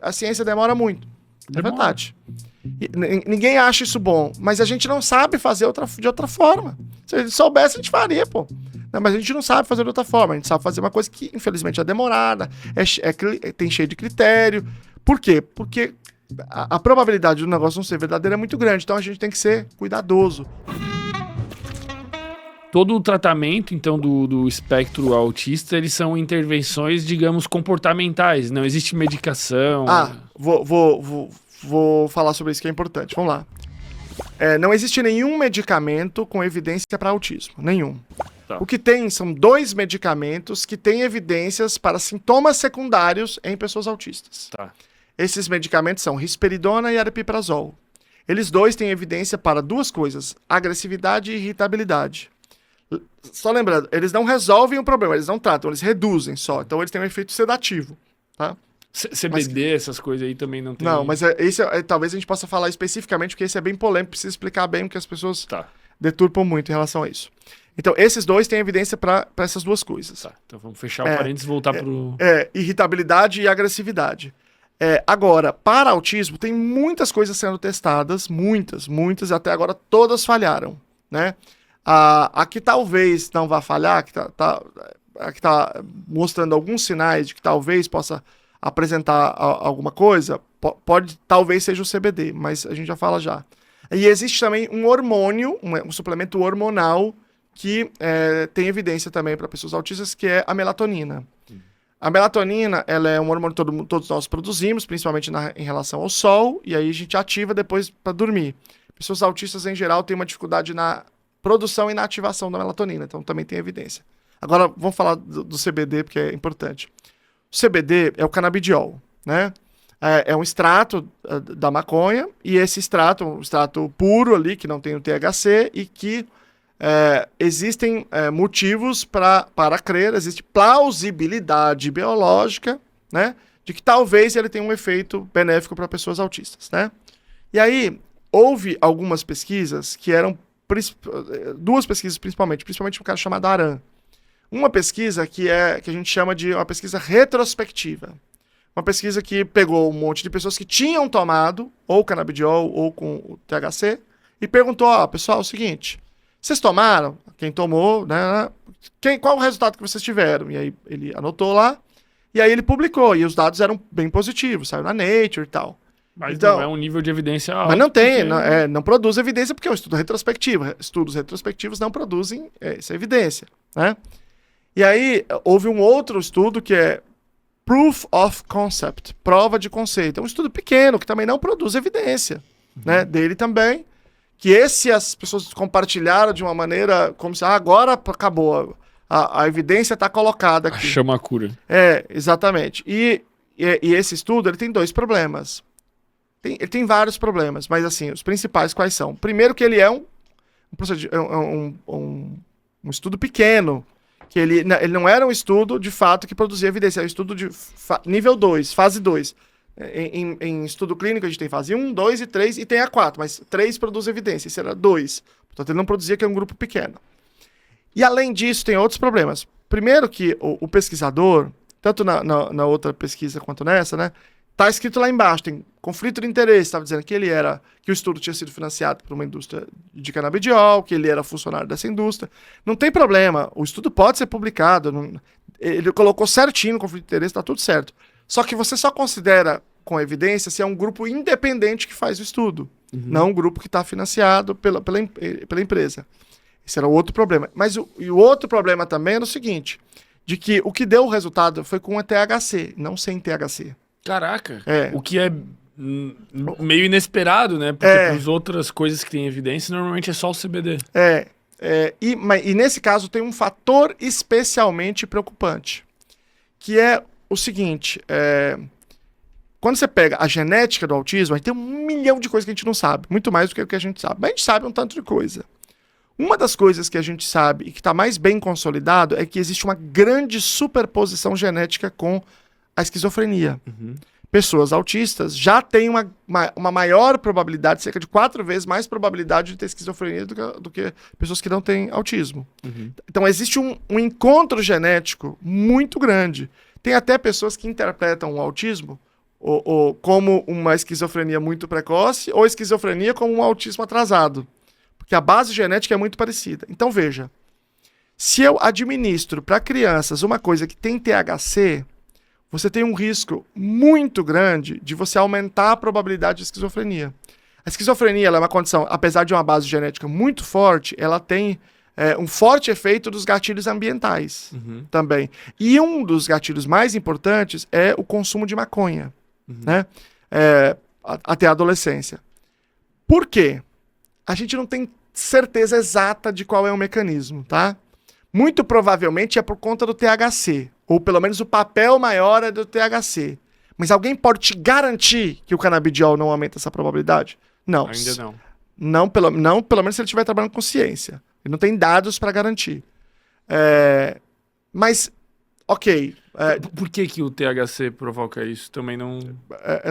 a ciência demora muito. É verdade. Ninguém acha isso bom, mas a gente não sabe fazer de outra forma. Se a gente soubesse, a gente faria, pô. Não, mas a gente não sabe fazer de outra forma. A gente sabe fazer uma coisa que, infelizmente, é demorada, tem cheio de critério. Por quê? Porque a probabilidade do negócio não ser verdadeiro é muito grande. Então a gente tem que ser cuidadoso. Todo o tratamento, então, do espectro autista, eles são intervenções, digamos, comportamentais. Não existe medicação. Vou falar sobre isso que é importante. Vamos lá. Não existe nenhum medicamento com evidência para autismo. Nenhum. Tá. O que tem são 2 medicamentos que têm evidências para sintomas secundários em pessoas autistas. Tá. Esses medicamentos são risperidona e aripiprazol. Eles 2 têm evidência para 2 coisas: agressividade e irritabilidade. Só lembrando, eles não resolvem o problema, eles não tratam, eles reduzem só. Então eles têm um efeito sedativo, tá? CBD, essas coisas aí também não tem... Não, mas talvez a gente possa falar especificamente, porque esse é bem polêmico, precisa explicar bem, porque as pessoas deturpam muito em relação a isso. Então, esses 2 têm evidência para essas 2 coisas. Tá, então vamos fechar o parênteses e voltar pro... Irritabilidade e agressividade. Agora, para autismo, tem muitas coisas sendo testadas, muitas, até agora todas falharam, né? A que talvez não vá falhar, a que tá mostrando alguns sinais de que talvez possa apresentar alguma coisa, talvez seja o CBD, mas a gente já fala já. E existe também um hormônio, um suplemento hormonal que tem evidência também para pessoas autistas, que é a melatonina. A melatonina, ela é um hormônio que todos nós produzimos, principalmente em relação ao sol, e aí a gente ativa depois para dormir. Pessoas autistas, em geral, têm uma dificuldade na produção e na ativação da melatonina, então também tem evidência. Agora, vamos falar do CBD, porque é importante. O CBD é o canabidiol, né? É um extrato da maconha, e esse extrato, um extrato puro ali, que não tem o THC, e que existem motivos para crer, existe plausibilidade biológica, né? De que talvez ele tenha um efeito benéfico para pessoas autistas, né? E aí, houve algumas pesquisas que eram 2 pesquisas principalmente um cara chamado Aran. Uma pesquisa que a gente chama de uma pesquisa retrospectiva. Uma pesquisa que pegou um monte de pessoas que tinham tomado ou canabidiol ou com o THC e perguntou, pessoal, é o seguinte, vocês tomaram? Quem tomou, né? Qual o resultado que vocês tiveram? E aí ele anotou lá, e aí ele publicou, e os dados eram bem positivos, saiu na Nature e tal. Mas então, não é um nível de evidência alto. Mas não tem, não produz evidência porque é um estudo retrospectivo. Estudos retrospectivos não produzem essa evidência, né? E aí, houve um outro estudo que é Proof of Concept, prova de conceito. É um estudo pequeno que também não produz evidência, né? Dele também, que as pessoas compartilharam de uma maneira como se, agora acabou, a evidência está colocada aqui. Chama a cura. Exatamente. E esse estudo, ele tem 2 problemas. Ele tem vários problemas, mas assim, os principais quais são? Primeiro que ele é um estudo pequeno, que ele não era um estudo de fato que produzia evidência, é um estudo de nível 2, fase 2. Em estudo clínico a gente tem fase 1, 2 e 3 e tem a 4, mas 3 produz evidência, esse era 2. Portanto, ele não produzia, que é um grupo pequeno. E além disso, tem outros problemas. Primeiro que o pesquisador, tanto na outra pesquisa quanto nessa, né? Tá escrito lá embaixo, tem conflito de interesse, estava dizendo que que o estudo tinha sido financiado por uma indústria de canabidiol, que ele era funcionário dessa indústria. Não tem problema, o estudo pode ser publicado, ele colocou certinho no conflito de interesse, tá tudo certo. Só que você só considera com evidência se é um grupo independente que faz o estudo, não um grupo que está financiado pela empresa. Esse era o outro problema. Mas o outro problema também era o seguinte, de que o que deu o resultado foi com a THC, não sem THC. Caraca, o que é meio inesperado, né? Porque as outras coisas que têm evidência, normalmente é só o CBD. E nesse caso tem um fator especialmente preocupante, que é o seguinte, quando você pega a genética do autismo, a gente tem 1 milhão de coisas que a gente não sabe, muito mais do que o que a gente sabe, mas a gente sabe um tanto de coisa. Uma das coisas que a gente sabe e que está mais bem consolidado é que existe uma grande superposição genética com a esquizofrenia. Pessoas autistas já têm uma maior probabilidade, cerca de 4 vezes mais probabilidade de ter esquizofrenia do que pessoas que não têm autismo. Então existe um encontro genético muito grande. Tem até pessoas que interpretam o autismo como uma esquizofrenia muito precoce ou esquizofrenia como um autismo atrasado. Porque a base genética é muito parecida. Então, veja, se eu administro para crianças uma coisa que tem THC, você tem um risco muito grande de você aumentar a probabilidade de esquizofrenia. A esquizofrenia ela é uma condição, apesar de uma base genética muito forte, ela tem um forte efeito dos gatilhos ambientais também. E um dos gatilhos mais importantes é o consumo de maconha, né? Até a adolescência. Por quê? A gente não tem certeza exata de qual é o mecanismo, tá? Muito provavelmente é por conta do THC, ou pelo menos o papel maior é do THC. Mas alguém pode te garantir que o canabidiol não aumenta essa probabilidade? Não. Ainda não. Não, pelo menos se ele estiver trabalhando com ciência. Ele não tem dados para garantir. Mas, ok. Por que o THC provoca isso? Também não...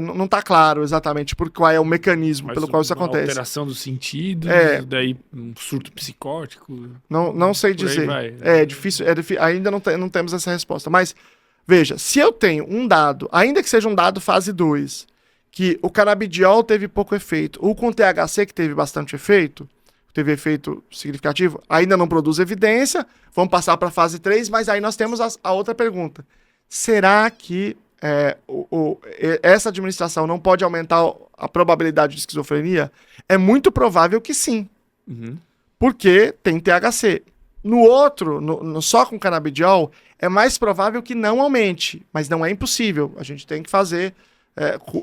Não está claro exatamente qual é o mecanismo pelo qual isso acontece. Alteração do sentido, daí um surto psicótico. Não sei dizer. É difícil, ainda não temos essa resposta. Mas, veja, se eu tenho um dado, ainda que seja um dado fase 2, que o canabidiol teve pouco efeito, ou com o THC que teve bastante efeito, teve efeito significativo, ainda não produz evidência, vamos passar para a fase 3, mas aí nós temos a outra pergunta. Será que essa administração não pode aumentar a probabilidade de esquizofrenia? É muito provável que sim, porque tem THC. No outro, só com canabidiol, é mais provável que não aumente, mas não é impossível. A gente tem que fazer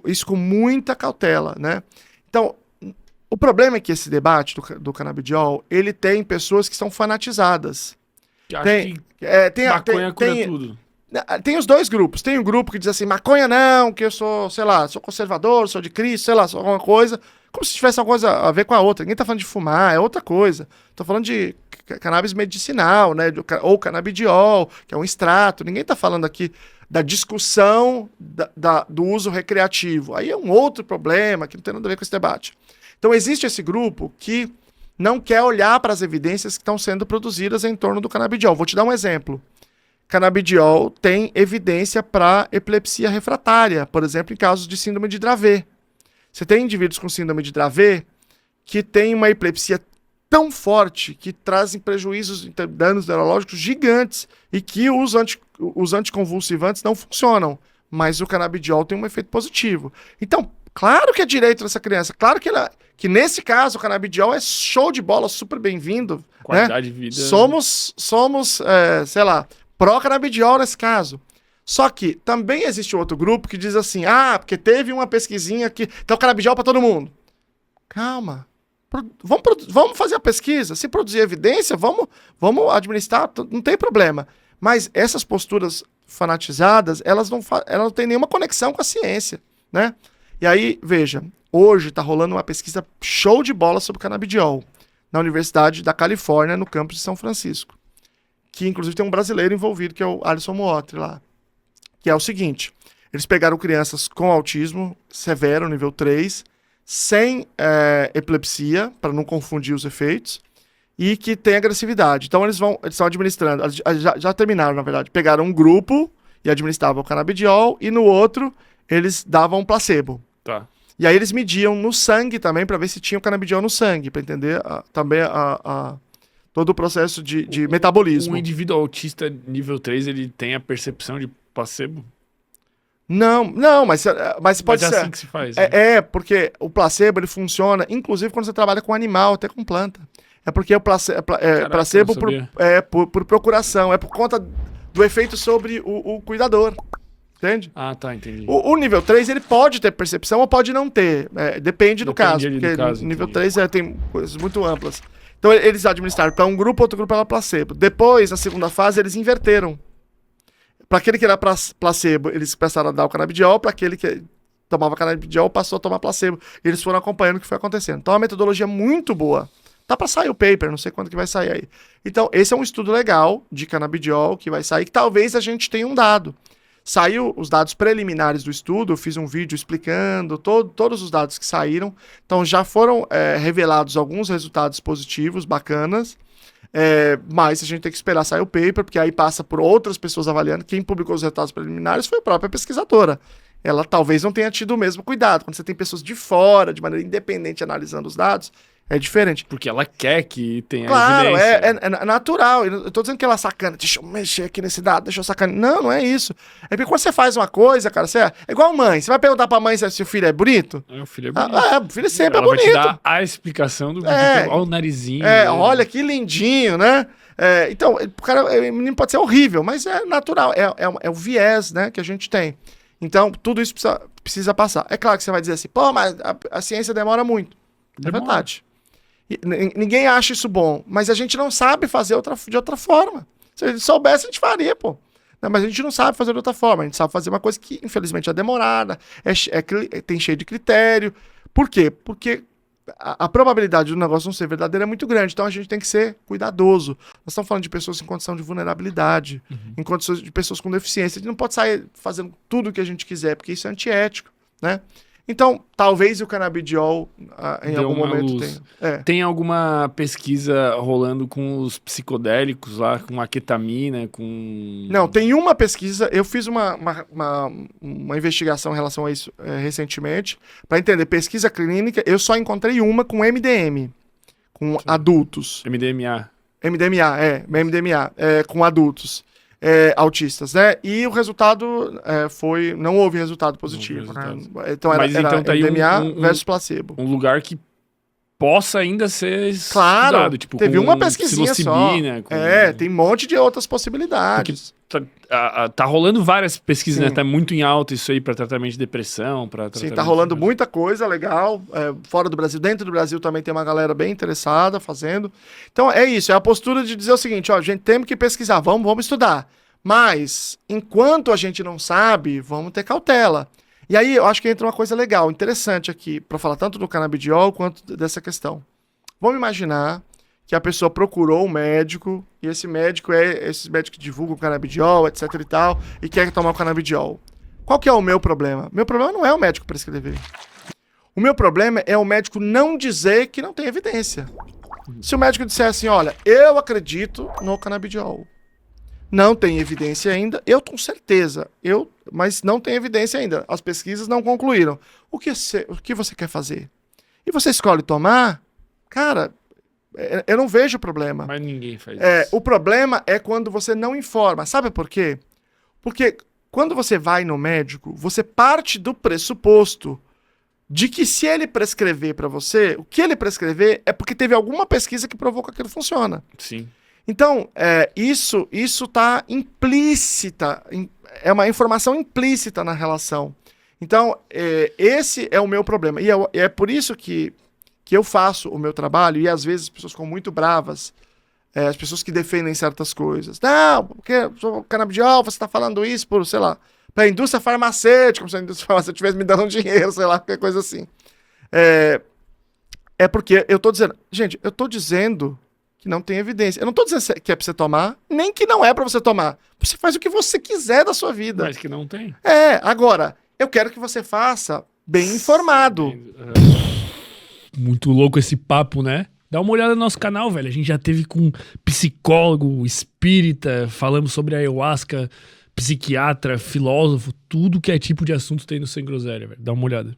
isso com muita cautela, né? Então, o problema é que esse debate do canabidiol, ele tem pessoas que são fanatizadas. Que acham que maconha cura tudo. Tem os dois grupos. Tem um grupo que diz assim, maconha não, que eu sou, sei lá, sou conservador, sou de Cristo, sei lá, sou alguma coisa. Como se tivesse alguma coisa a ver com a outra. Ninguém tá falando de fumar, é outra coisa. Tô falando de cannabis medicinal, né? Ou canabidiol, que é um extrato. Ninguém tá falando aqui da discussão do uso recreativo. Aí é um outro problema que não tem nada a ver com esse debate. Então existe esse grupo que não quer olhar para as evidências que estão sendo produzidas em torno do canabidiol. Vou te dar um exemplo. Canabidiol tem evidência para epilepsia refratária, por exemplo, em casos de síndrome de Dravet. Você tem indivíduos com síndrome de Dravet que têm uma epilepsia tão forte que trazem prejuízos, danos neurológicos gigantes e que os anticonvulsivantes não funcionam, mas o canabidiol tem um efeito positivo. Então, claro que é direito dessa criança, claro que nesse caso o canabidiol é show de bola, super bem-vindo. Qualidade né? de vida. Somos sei lá, pró-canabidiol nesse caso. Só que também existe outro grupo que diz assim, porque teve uma pesquisinha aqui, então canabidiol para todo mundo. Calma. Vamos fazer a pesquisa. Se produzir evidência, vamos administrar, não tem problema. Mas essas posturas fanatizadas, elas não têm nenhuma conexão com a ciência, né? E aí, veja, hoje está rolando uma pesquisa show de bola sobre canabidiol na Universidade da Califórnia, no campus de São Francisco. Que inclusive tem um brasileiro envolvido, que é o Alisson Mootri lá. Que é o seguinte, eles pegaram crianças com autismo severo, nível 3, sem epilepsia, para não confundir os efeitos, e que tem agressividade. Então eles estão administrando, já terminaram na verdade, pegaram um grupo e administravam o canabidiol, e no outro eles davam placebo. Tá. E aí eles mediam no sangue também, para ver se tinha o canabidiol no sangue, para entender também todo o processo de metabolismo. Um indivíduo autista nível 3, ele tem a percepção de placebo? Não, mas pode ser. É assim que se faz. Né? Porque o placebo ele funciona, inclusive quando você trabalha com animal, até com planta. É porque o placebo por procuração, é por conta do efeito sobre o cuidador. Entende? Ah, tá, entendi. O nível 3 ele pode ter percepção ou pode não ter. Depende do caso. Porque caso, nível 3 tem coisas muito amplas. Então eles administraram para um grupo, outro grupo era placebo. Depois, na segunda fase, eles inverteram. Para aquele que era placebo, eles começaram a dar o canabidiol, para aquele que tomava canabidiol, passou a tomar placebo. E eles foram acompanhando o que foi acontecendo. Então é uma metodologia muito boa. Tá para sair o paper, não sei quando que vai sair aí. Então, esse é um estudo legal de canabidiol que vai sair, que talvez a gente tenha um dado. Saiu os dados preliminares do estudo, eu fiz um vídeo explicando todos os dados que saíram. Então já foram revelados alguns resultados positivos, bacanas. Mas a gente tem que esperar sair o paper, porque aí passa por outras pessoas avaliando. Quem publicou os resultados preliminares foi a própria pesquisadora. ela talvez não tenha tido o mesmo cuidado. Quando você tem pessoas de fora, de maneira independente, analisando os dados, é diferente. Porque ela quer que tenha Claro, evidência. é natural. Eu tô dizendo que ela é sacana. Deixa eu mexer aqui nesse dado, deixa eu sacanear. Não, não é isso. É porque quando você faz uma coisa, cara, você é igual mãe. Você vai perguntar pra mãe se o filho é bonito? O filho é bonito. O filho sempre Ela é vai te bonito. dar a explicação do É. olha o narizinho. Olha que lindinho, né? Então, o cara, o menino pode ser horrível, mas é natural. É o viés, né, que a gente tem. Então, tudo isso precisa passar. É claro que você vai dizer assim, pô, mas a ciência demora muito. É verdade. Ninguém acha isso bom, mas a gente não sabe fazer de outra forma. Se a gente soubesse, a gente faria, pô. Não, mas a gente não sabe fazer de outra forma. A gente sabe fazer uma coisa que, infelizmente, é demorada, tem cheio de critério. Por quê? Porque a probabilidade do negócio não ser verdadeiro é muito grande. Então a gente tem que ser cuidadoso. Nós estamos falando de pessoas em condição de vulnerabilidade, em condições de pessoas com deficiência. A gente não pode sair fazendo tudo o que a gente quiser, porque isso é antiético, né? Então, talvez o canabidiol em Deu algum uma momento luz. tenha. Tem alguma pesquisa rolando com os psicodélicos lá, com a ketamina, com... Não, tem uma pesquisa, eu fiz uma investigação em relação a isso recentemente, para entender pesquisa clínica, eu só encontrei uma com MDM, com adultos. MDMA. MDMA, com adultos autistas, né? E o resultado não houve resultado positivo, né? Então era tá aí MDMA versus placebo. Um lugar que possa ainda ser Claro, estudado, tipo, teve uma pesquisinha só. Tem um monte de outras possibilidades. Tá rolando várias pesquisas, Sim. né? Tá muito em alta isso aí para tratamento de depressão, para Sim, tá rolando muita coisa legal, fora do Brasil, dentro do Brasil também tem uma galera bem interessada fazendo. Então é isso, é a postura de dizer o seguinte, ó, a gente tem que pesquisar, vamos estudar. Mas, enquanto a gente não sabe, vamos ter cautela. E aí eu acho que entra uma coisa legal, interessante aqui, para falar tanto do canabidiol quanto dessa questão. Vamos imaginar que a pessoa procurou um médico, e esse médico esses médicos que divulgam o canabidiol, etc e tal, e quer tomar o canabidiol. Qual que é o meu problema? Meu problema não é o médico prescrever. O meu problema é o médico não dizer que não tem evidência. Se o médico disser assim, olha, eu acredito no canabidiol, não tem evidência ainda, eu com certeza, mas não tem evidência ainda, as pesquisas não concluíram. O que você quer fazer? E você escolhe tomar? Cara, eu não vejo problema. Mas ninguém faz isso. O problema é quando você não informa. Sabe por quê? Porque quando você vai no médico, você parte do pressuposto de que se ele prescrever para você, o que ele prescrever é porque teve alguma pesquisa que provou que aquilo funciona. Sim. Então, isso está implícita, é uma informação implícita na relação. Então, esse é o meu problema. E é por isso que eu faço o meu trabalho, e às vezes as pessoas ficam muito bravas, as pessoas que defendem certas coisas. Não, porque o canabidiol, você está falando isso por, sei lá, para a indústria farmacêutica, como se a indústria farmacêutica estivesse me dando dinheiro, sei lá, qualquer coisa assim. É porque eu estou dizendo, gente, eu estou dizendo que não tem evidência. Eu não estou dizendo que é para você tomar, nem que não é para você tomar. Você faz o que você quiser da sua vida. Mas que não tem. Agora, eu quero que você faça bem informado. Muito louco esse papo, né? Dá uma olhada no nosso canal, velho. A gente já teve com psicólogo, espírita, falamos sobre ayahuasca, psiquiatra, filósofo, tudo que é tipo de assunto tem no Sem Groselha, velho. Dá uma olhada.